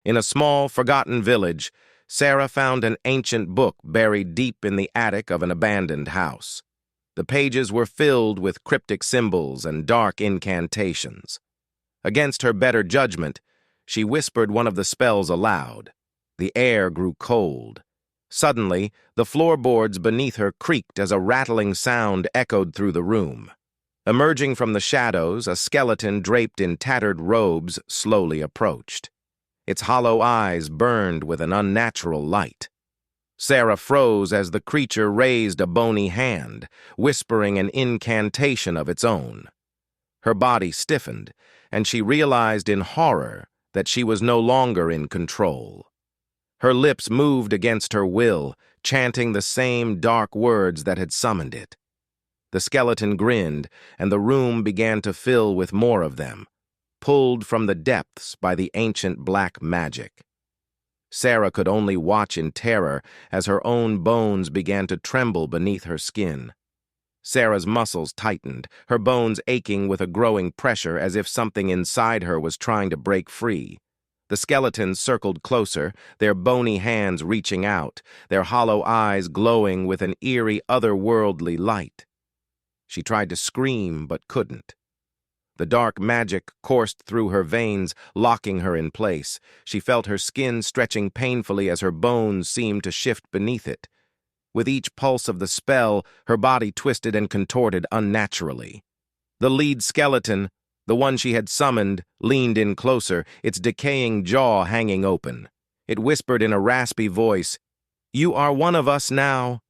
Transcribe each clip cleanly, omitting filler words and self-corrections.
In a small, forgotten village, Sarah found an ancient book buried deep in the attic of an abandoned house. The pages were filled with cryptic symbols and dark incantations. Against her better judgment, she whispered one of the spells aloud. The air grew cold. Suddenly, the floorboards beneath her creaked as a rattling sound echoed through the room. Emerging from the shadows, a skeleton draped in tattered robes slowly approached. Its hollow eyes burned with an unnatural light. Sarah froze as the creature raised a bony hand, whispering an incantation of its own. Her body stiffened, and she realized in horror that she was no longer in control. Her lips moved against her will, chanting the same dark words that had summoned it. The skeleton grinned, and the room began to fill with more of them, pulled from the depths by the ancient black magic. Sarah could only watch in terror as her own bones began to tremble beneath her skin. Sarah's muscles tightened, her bones aching with a growing pressure as if something inside her was trying to break free. The skeletons circled closer, their bony hands reaching out, their hollow eyes glowing with an eerie, otherworldly light. She tried to scream, but couldn't. The dark magic coursed through her veins, locking her in place. She felt her skin stretching painfully as her bones seemed to shift beneath it. With each pulse of the spell, her body twisted and contorted unnaturally. The lead skeleton, the one she had summoned, leaned in closer, its decaying jaw hanging open. It whispered in a raspy voice, "You are one of us now."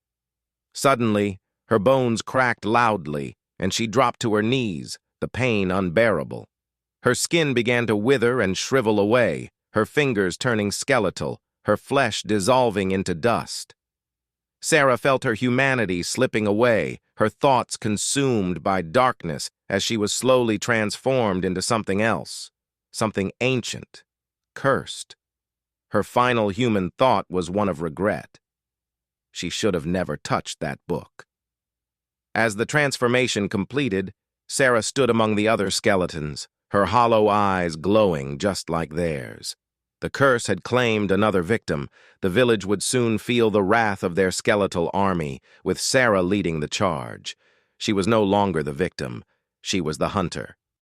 Suddenly, her bones cracked loudly, and she dropped to her knees, the pain unbearable. Her skin began to wither and shrivel away, her fingers turning skeletal, her flesh dissolving into dust. Sarah felt her humanity slipping away, her thoughts consumed by darkness as she was slowly transformed into something else, something ancient, cursed. Her final human thought was one of regret. She should have never touched that book. As the transformation completed, Sarah stood among the other skeletons, her hollow eyes glowing just like theirs. The curse had claimed another victim. The village would soon feel the wrath of their skeletal army, with Sarah leading the charge. She was no longer the victim. She was the hunter.